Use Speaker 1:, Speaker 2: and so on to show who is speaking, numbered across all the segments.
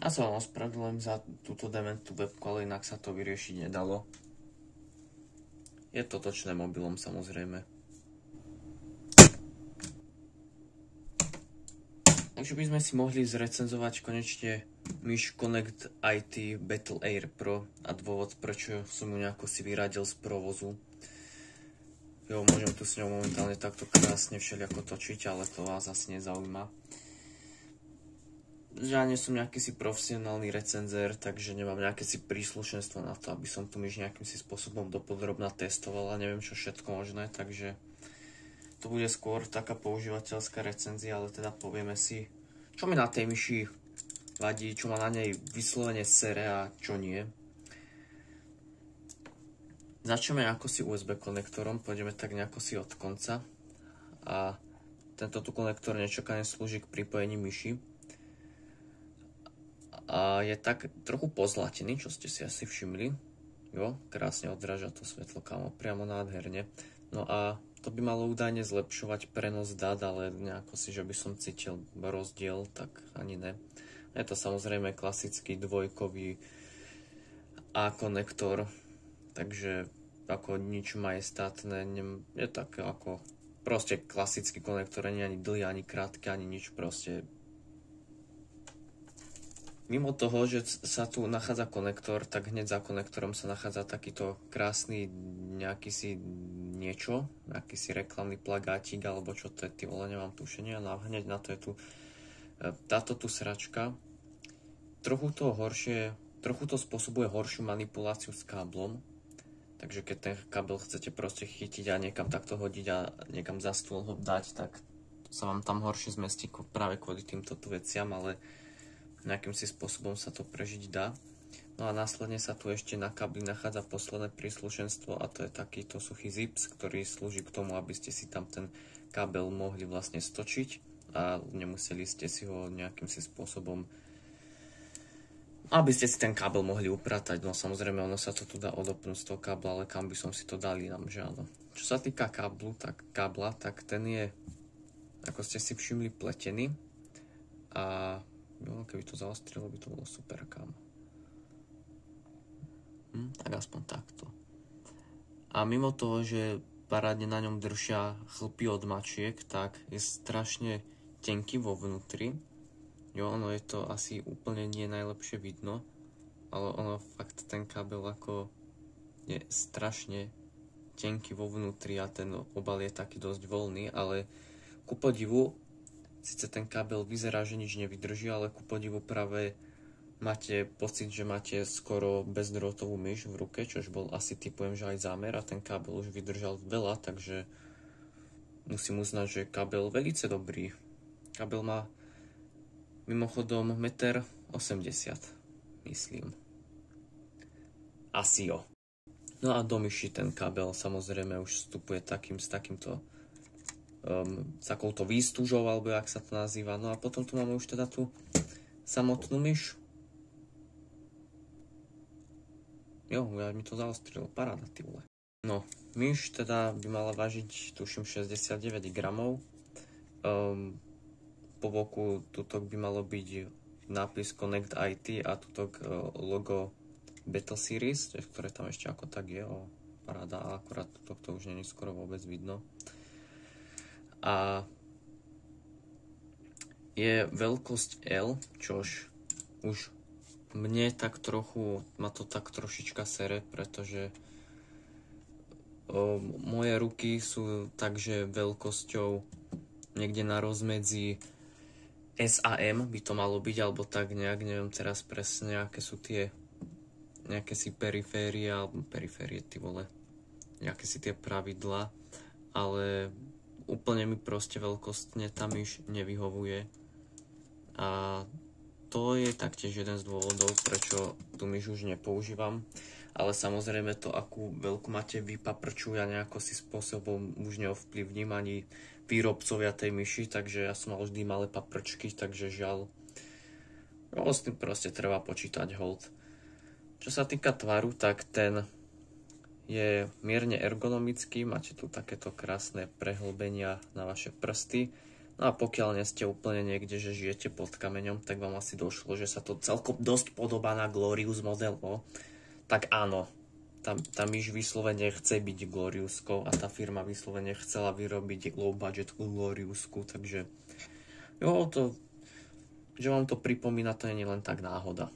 Speaker 1: Ja sa vám ospravedlňujem za túto dementnú webku, ale inak sa to vyriešiť nedalo. Je to točné mobilom, samozrejme. Takže by sme si mohli zrecenzovať konečne myš Connect IT Battle Air Pro a dôvod, prečo som ju nejako si vyradil z provozu. Jo, môžem tu s ňou momentálne takto krásne všelijako točiť, ale to vás asi nezaujíma. Ja nie som nejaký si profesionálny recenzér, takže nemám nejaké si príslušenstvo na to, aby som tu myš nejakým si spôsobom dopodrobná testoval a neviem čo všetko možné, takže to bude skôr taká používateľská recenzia, ale teda povieme si, čo mi na tej myši vadí, čo ma na nej vyslovene sere a čo nie. Začneme ako si USB konektorom, pôjdeme tak nejako si od konca a tento tu konektor nečakane slúži k pripojení myši. A je tak trochu pozlatený, čo ste si asi všimli. Jo, krásne odráža to svetlo, kámo, priamo nádherne. No a to by malo údajne zlepšovať prenos dát, ale nejako si, že by som cítil rozdiel, tak ani ne. Je to samozrejme klasický dvojkový A konektor, takže ako nič majestátne, je také ako proste klasický konektor, nie ani dlhý, ani krátky, ani nič, proste. Mimo toho, že sa tu nachádza konektor, tak hneď za konektorom sa nachádza takýto krásny nejaký si niečo, nejaký si reklamný plagátik, alebo čo to je, ty vole, nemám tušenia, no hneď na to je tu táto tu sračka. Trochu to spôsobuje horšiu manipuláciu s káblom, takže keď ten kábel chcete proste chytiť a niekam takto hodiť a niekam za stôl ho dať, tak sa vám tam horšie zmestí práve kvôli týmto veciam, ale nejakým si spôsobom sa to prežiť dá. No a následne sa tu ešte na kábli nachádza posledné príslušenstvo a to je takýto suchý zips, ktorý slúži k tomu, aby ste si tam ten kábel mohli vlastne stočiť a nemuseli ste si ho nejakým si spôsobom, aby ste si ten kábel mohli upratať. No samozrejme ono sa to tu dá odopnúť z toho kábla, ale kam by som si to dal inám, že áno. Čo sa týka kábla, tak ten je, ako ste si všimli, pletený a jo, keby to zaostrilo, by to bolo super, kámo. Tak aspoň takto. A mimo toho, že parádne na ňom držia chlpy od mačiek, tak je strašne tenký vo vnútri. Jo, ono je to asi úplne nie najlepšie vidno, ale ono fakt ten kábel ako je strašne tenký vo vnútri a ten obal je taký dosť voľný, ale ku podivu sice ten kábel vyzerá, že nič nevydrží, ale ku podivu práve máte pocit, že máte skoro bezdrôtovú myš v ruke, čož bol asi typujem, že aj zámer a ten kábel už vydržal veľa, takže musím uznať, že kábel velice dobrý. Kábel má mimochodom 1,80 m, myslím. Asi jo. No a do myši ten kábel samozrejme už vstupuje s takouto výstužou, alebo jak sa to nazýva. No a potom tu máme už teda tú samotnú myš. Jo, ja mi to zaostrilo, paráda, ty vole. No, myš teda by mala vážiť, tuším, 69 gramov. Po boku tutok by malo byť nápis Connect IT a tutok logo Battle Series, ktoré tam ešte ako tak je, paráda, a akurát tutok to už nie je skoro vôbec vidno. A je veľkosť L, čož už mne tak trochu, ma to tak trošička sere, pretože moje ruky sú takže veľkosťou niekde na rozmedzi S a M by to malo byť, alebo tak nejak, neviem teraz presne, aké sú tie nejaké si periférie, ty vole, nejaké si tie pravidlá, ale úplne mi proste veľkostne tá myš nevyhovuje a to je taktiež jeden z dôvodov, prečo tú myš už nepoužívam, ale samozrejme to, akú veľkú máte vy paprču, ja nejako si spôsobom už neovplyvním ani výrobcovia tej myši, takže ja som mal vždy malé paprčky, takže žiaľ, s tým proste treba počítať hold. Čo sa týka tvaru, tak ten je mierne ergonomický, máte tu takéto krásne prehlbenia na vaše prsty No a pokiaľ nie ste úplne niekde, že žijete pod kameňom, tak vám asi došlo, že sa to celkom dosť podobá na Glorious model, tak áno, tá myš vyslovene chce byť Gloriouskou a tá firma vyslovene chcela vyrobiť low budget Gloriousku, takže že vám to pripomína, to nie je len tak náhoda.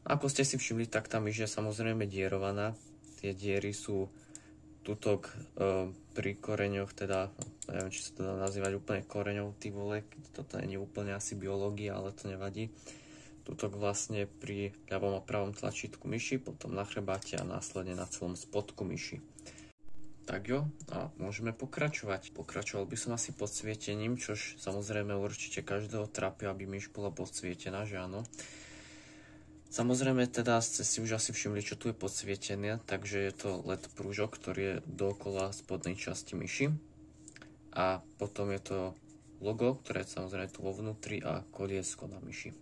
Speaker 1: Ako ste si všimli, tak tá myš je samozrejme dierovaná. Tie diery sú tutok pri koreňoch, teda neviem, či sa to dá nazývať úplne koreňov, ty vole, keď toto nie je úplne asi biológia, ale to nevadí. Tutok vlastne pri ľavom a pravom tlačítku myši, potom na chrbáte a následne na celom spodku myši. Tak jo, a môžeme pokračovať. Pokračoval by som asi podsvietením, čož samozrejme určite každého trápi, aby myš bola podsvietená, že áno. Samozrejme teda ste si už asi všimli, čo tu je podsvietené, takže je to LED prúžok, ktorý je dookola spodnej časti myši. A potom je to logo, ktoré je samozrejme tu vo vnútri a koliesko na myši.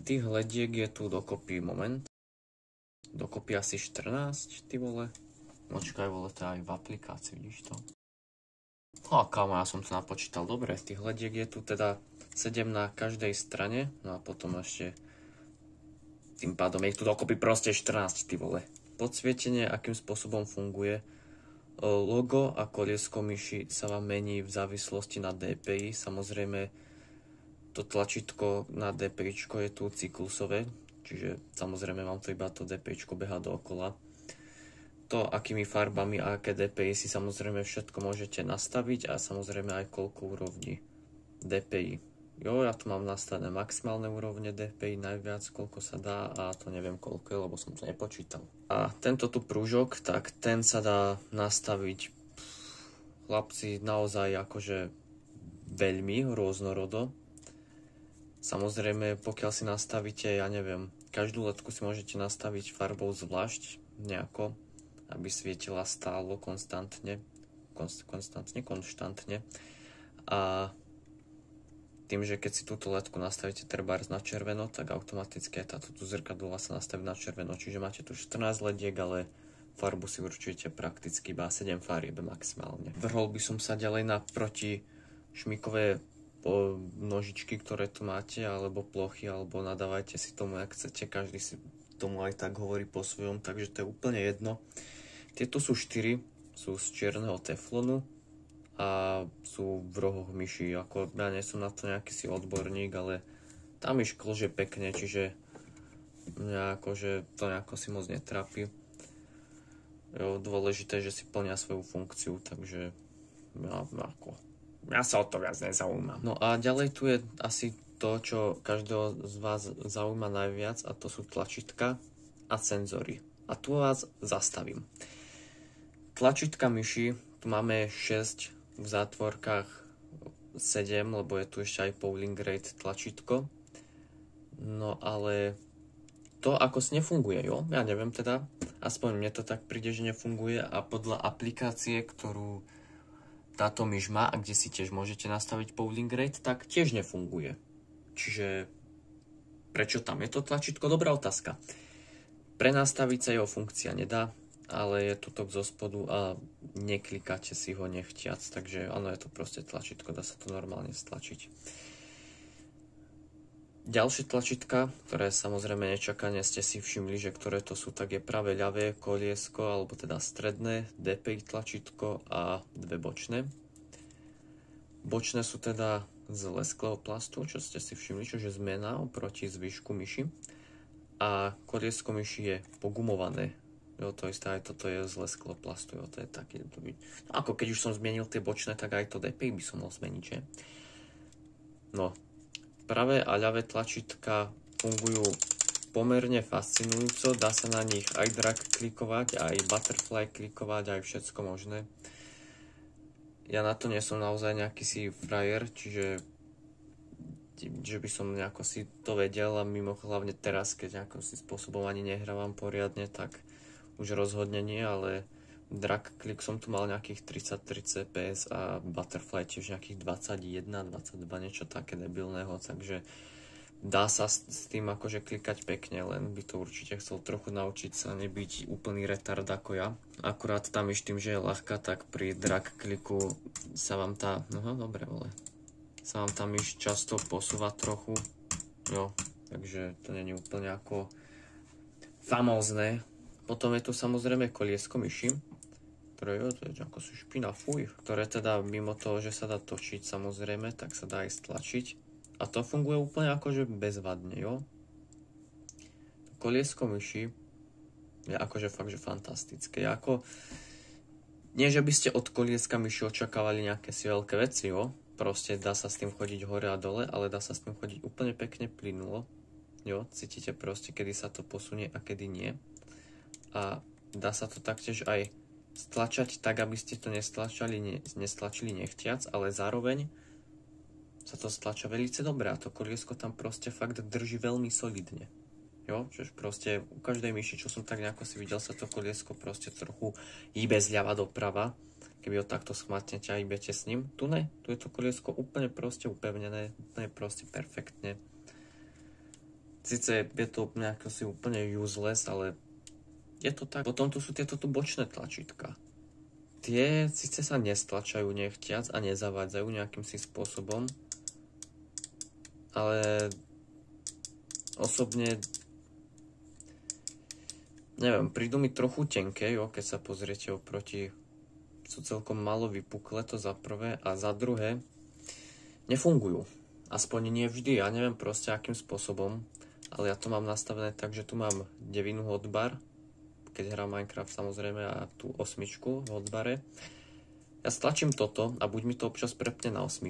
Speaker 1: Tých lediek je tu dokopy dokopy asi 14, ty vole. Počkaj, vole, to aj v aplikácii, vidíš to? No a kámo, ja som to napočítal dobre, tých lediek je tu teda 7 na každej strane, no a potom ešte tým pádom je tu dokopy proste 14, ty vole. Podsvietenie, akým spôsobom funguje. Logo a koliesko myši sa vám mení v závislosti na DPI. Samozrejme, to tlačítko na DPI je tu cyklusové, čiže samozrejme vám to iba to DPI beha dookola. To, akými farbami a aké DPI si samozrejme všetko môžete nastaviť a samozrejme aj koľko úrovní DPI. Jo, ja tu mám nastavené maximálne úrovne DPI, najviac koľko sa dá a to neviem koľko je, lebo som to nepočítal. A tento tu prúžok, tak ten sa dá nastaviť chlapci naozaj akože veľmi rôznorodo. Samozrejme, pokiaľ si nastavíte, ja neviem, každú ledku si môžete nastaviť farbou zvlášť nejako, aby svietila stálo konštantne. A tým, že keď si túto ledku nastavíte trebárs na červeno, tak automaticky aj táto zrkadlová sa nastaví na červeno. Čiže máte tu 14 lediek, ale farbu si určite prakticky iba 7 farieb maximálne. Vrhol by som sa ďalej na protišmykové nožičky, ktoré tu máte, alebo plochy, alebo nadávajte si tomu, jak chcete. Každý si tomu aj tak hovorí po svojom, takže to je úplne jedno. Tieto sú 4, sú z čierneho teflonu a sú v rohoch myši. Ako ja nie som na to nejaký si odborník, ale tá myš klže pekne, čiže mňa akože to nejako si moc netrápi. Jo, dôležité, že si plnia svoju funkciu, takže ja sa o to viac nezaujímam. No a ďalej tu je asi to, čo každého z vás zaujíma najviac, a to sú tlačítka a senzory. A tu vás zastavím. Tlačítka myši, tu máme 6, v zátvorkách 7, lebo je tu ešte aj Pauling Grade tlačítko. No ale to ako nefunguje, jo? Ja neviem teda, aspoň mne to tak príde, že nefunguje a podľa aplikácie, ktorú táto myš má a kde si tiež môžete nastaviť Pauling Grade, tak tiež nefunguje. Čiže prečo tam je to tlačítko? Dobrá otázka. Prenastaviť sa jeho funkcia nedá, ale je tutok zo spodu a neklikáte si ho nechtiac, takže áno, je to proste tlačítko, dá sa to normálne stlačiť. Ďalšie tlačítka, ktoré samozrejme nečakane ste si všimli, že ktoré to sú, tak je práve ľavé koliesko, alebo teda stredné DPI tlačítko a dve bočné. Bočné sú teda z lesklého plastu, čo ste si všimli, čo je zmena oproti zvyšku myši. A koliesko myši je pogumované. Jo, to isté, aj toto je z lesklého plastu, jo, to je taký. No, ako keď už som zmienil tie bočné, tak aj to DPI by som mal zmeniť, že? No, pravé a ľavé tlačítka fungujú pomerne fascinujúco, dá sa na nich aj drag klikovať, aj butterfly klikovať, aj všetko možné. Ja na to nie som naozaj nejaký si frajer, čiže že by som nejako si to vedel a mimo hlavne teraz, keď nejakým si spôsobom ani nehrávam poriadne, tak už rozhodne nie, ale drag click som tu mal nejakých 33 cps a butterfly tiež nejakých 21, 22, niečo také debilného, takže dá sa s tým akože klikať pekne, len by to určite chcel trochu naučiť sa nebyť úplný retard ako ja. Akurát tam iš tým, že je ľahká, tak pri drag kliku sa vám tá, dobre, ale sa vám tam iš často posúva trochu, jo, takže to není úplne ako famózne. Potom je tu samozrejme koliesko myši, ktoré je ako sú špina, fuj, ktoré teda mimo toho, že sa dá točiť samozrejme, tak sa dá aj stlačiť. A to funguje úplne akože bezvadne, jo. Koliesko myši je akože fakt, že fantastické. Nie, že by ste od kolieska myši očakávali nejaké si veľké veci, jo. Proste dá sa s tým chodiť hore a dole, ale dá sa s tým chodiť úplne pekne plynulo. Jo, cítite proste, kedy sa to posunie a kedy nie. A dá sa to taktiež aj stlačať tak, aby ste to nestlačili nechtiac, ale zároveň sa to stlača veľmi dobre a to koliesko tam proste fakt drží veľmi solidne. Jo, čiže proste u každej myši, čo som tak nejako si videl, sa to koliesko proste trochu hýbe zľava doprava. Keby ho takto schmatnete a hýbete s ním. Tu ne, tu je to koliesko úplne proste upevnené, úplne proste perfektne. Sice je to nejako si úplne useless, ale je to tak. Potom tu sú tieto bočné tlačítka. Tie síce sa nestlačajú nechtiac a nezavádzajú nejakým si spôsobom, ale osobne neviem, prídu mi trochu tenké, jo, keď sa pozriete oproti, sú celkom malo vypukle, to za prvé, a za druhé nefungujú. Aspoň nie vždy, ja neviem proste akým spôsobom, ale ja to mám nastavené tak, že tu mám 9 hotbar, keď hrám Minecraft samozrejme, a tú 8 v hotbare. Ja stlačím toto a buď mi to občas prepne na 8,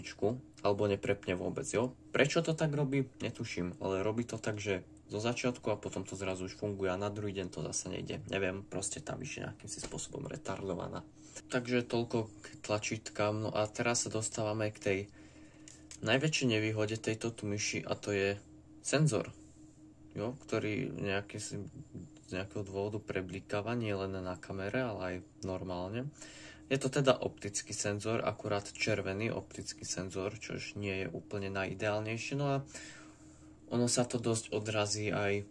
Speaker 1: alebo neprepne vôbec, jo. Prečo to tak robí? Netuším, ale robí to tak, že zo začiatku a potom to zrazu už funguje a na druhý deň to zase nejde. Neviem, proste tam ešte nejakým si spôsobom retardovaná. Takže toľko k tlačítkam. No a teraz sa dostávame k tej najväčšej nevýhode tejto tu myši a to je senzor, jo, ktorý z nejakého dôvodu preblikáva nie len na kamere, ale aj normálne. Je to teda optický senzor, akurát červený optický senzor, čož nie je úplne najideálnejšie. No a ono sa to dosť odrazí aj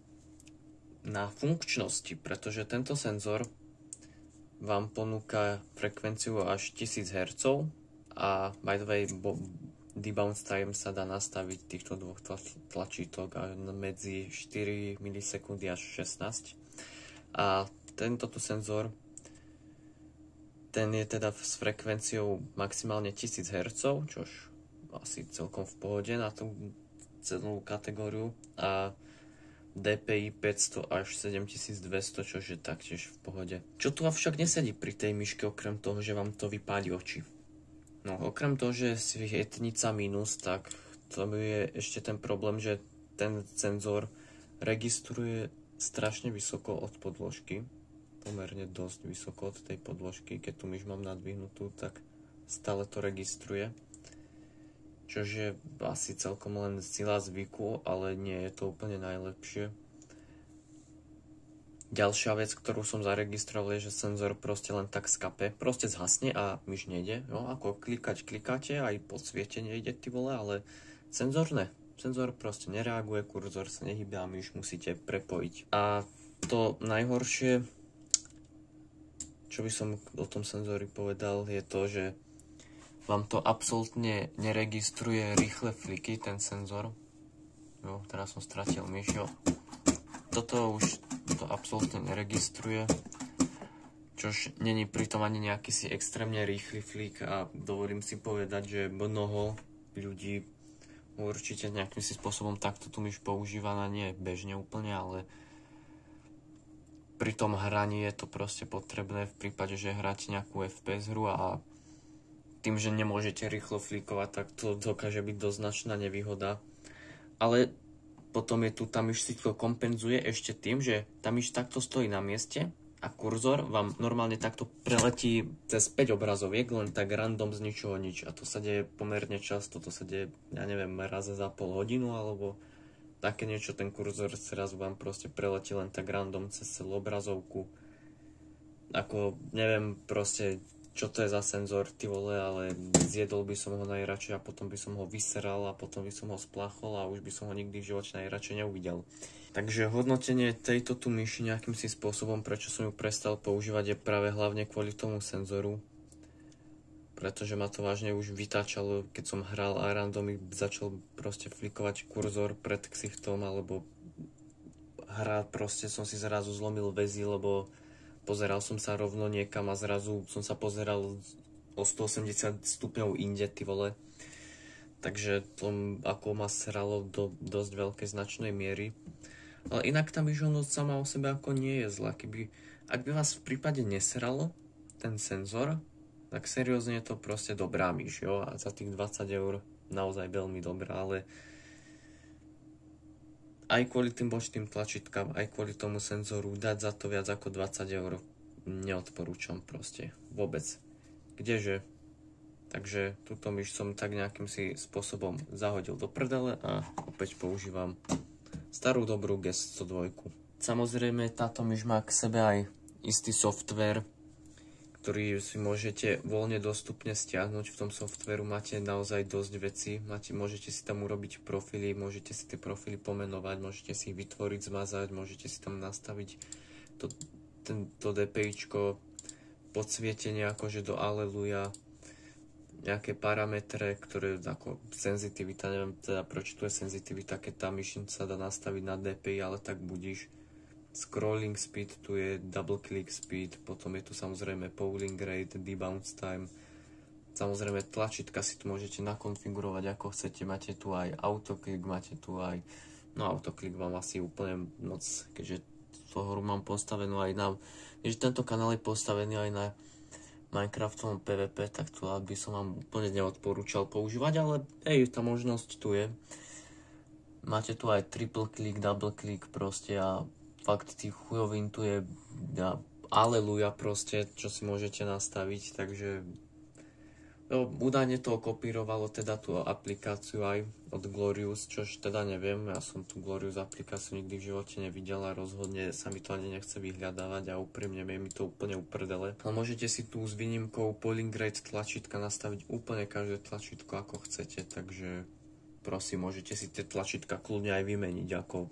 Speaker 1: na funkčnosti, pretože tento senzor vám ponúka frekvenciu až 1000 Hz a by the way debounce time sa dá nastaviť týchto dvoch tlačítok medzi 4 milisekundy až 16. A tento tu senzor, ten je teda s frekvenciou maximálne 1000 Hz, čož asi celkom v pohode na tú celú kategóriu, a DPI 500 až 7200, čož je taktiež v pohode. Čo tu avšak nesedí pri tej myške, okrem toho, že vám to vypáli oči? No, okrem toho, že si etnica minus, tak to je ešte ten problém, že ten senzor registruje strašne vysoko od podložky. Pomerne dosť vysoko od tej podložky. Keď tu myš mám nadvihnutú, tak stále to registruje. Čož je asi celkom len sila zvyku, ale nie je to úplne najlepšie. Ďalšia vec, ktorú som zaregistroval, je, že senzor proste len tak skape. Proste zhasne a myš nejde. No, ako klikáte, aj podsvietenie ide, ty vole, ale senzor ne. Senzor proste nereaguje, kurzor sa nehýbe a myš musíte prepojiť. A to najhoršie, čo by som o tom senzori povedal, je to, že vám to absolútne neregistruje rýchle fliky, ten senzor. Jo, teraz som stratil myš, jo. Toto už to absolútne neregistruje, čož není pritom ani nejaký si extrémne rýchly flik a dovolím si povedať, že mnoho ľudí určite nejakým si spôsobom takto tu myš používaná, nie bežne úplne, ale pri tom hraní je to proste potrebné v prípade, že hráte nejakú FPS hru a tým, že nemôžete rýchlo flikovať, tak to dokáže byť dosť značná nevýhoda. Ale potom je tu, tá myš si to kompenzuje ešte tým, že tá myš takto stojí na mieste a kurzor vám normálne takto preletí cez 5 obrazoviek, len tak random z ničoho nič. A to sa deje pomerne často, to sa deje, ja neviem, raz za pol hodinu, alebo také niečo, ten kurzor zrazu vám proste preletí len tak random cez celú obrazovku. Ako, neviem, proste čo to je za senzor, ty vole, ale zjedol by som ho najradšej a potom by som ho vyseral a potom by som ho splachol a už by som ho nikdy v živote najradšej neuvidel. Takže hodnotenie tejto tu myši nejakým si spôsobom, prečo som ju prestal používať, je práve hlavne kvôli tomu senzoru. Pretože ma to vážne už vytáčalo, keď som hral a random mi začal proste flikovať kurzor pred ksichtom, alebo hra proste som si zrazu zlomil väzy, lebo pozeral som sa rovno niekam a zrazu som sa pozeral o 180 stupňov inde, ty vole. Takže to ako ma sralo do dosť veľkej značnej miery. Ale inak tá myšľovnosť sama o sebe ako nie je zlá. Ak by vás v prípade nesralo ten senzor, tak seriózne je to proste dobrá myš, jo? A za tých 20 eur naozaj veľmi dobrá, ale aj kvôli tým bočným tlačítkam, aj kvôli tomu senzoru dať za to viac ako 20 eur neodporúčam proste. Vôbec. Kdeže? Takže túto myš som tak nejakým si spôsobom zahodil do prdele a opäť používam starú dobrú GES 102. Samozrejme táto myš má k sebe aj istý software, ktorý si môžete voľne dostupne stiahnuť. V tom softvéru máte naozaj dosť vecí. Môžete si tam urobiť profily, môžete si tie profily pomenovať, môžete si ich vytvoriť, zmazať, môžete si tam nastaviť to DPIčko, podsvietenie akože do Aleluja, nejaké parametre, ktoré ako senzitivita, neviem teda prečo tu je senzitivita, keď tá myš sa dá nastaviť na DPI, ale tak budíš. Scrolling speed, tu je double click speed, potom je tu samozrejme polling rate, debounce time, samozrejme tlačítka si tu môžete nakonfigurovať ako chcete, máte tu aj autoklik, máte tu aj, no autoklik vám asi úplne moc, keďže toho hru mám postavenú aj na, keďže tento kanál je postavený aj na Minecraftovom PvP, tak to by som vám úplne neodporúčal používať, ale tá možnosť tu je. Máte tu aj triple click, double click proste a fakt tých chujovín tu je aleluja proste, čo si môžete nastaviť, takže údajne to kopírovalo teda tú aplikáciu aj od Glorious, čož teda neviem, ja som tú Glorious aplikáciu nikdy v živote nevidel a rozhodne sa mi to ani nechce vyhľadávať a úprimne je mi to úplne uprdele. Ale môžete si tu s výnimkou polling rate tlačítka nastaviť úplne každé tlačítko ako chcete, takže prosím, môžete si tie tlačítka kľudne aj vymeniť ako,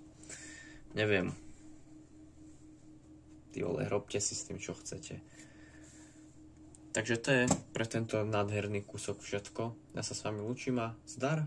Speaker 1: neviem, ty vole, robte si s tým, čo chcete. Takže to je pre tento nádherný kúsok všetko. Ja sa s vami lúčim a zdar.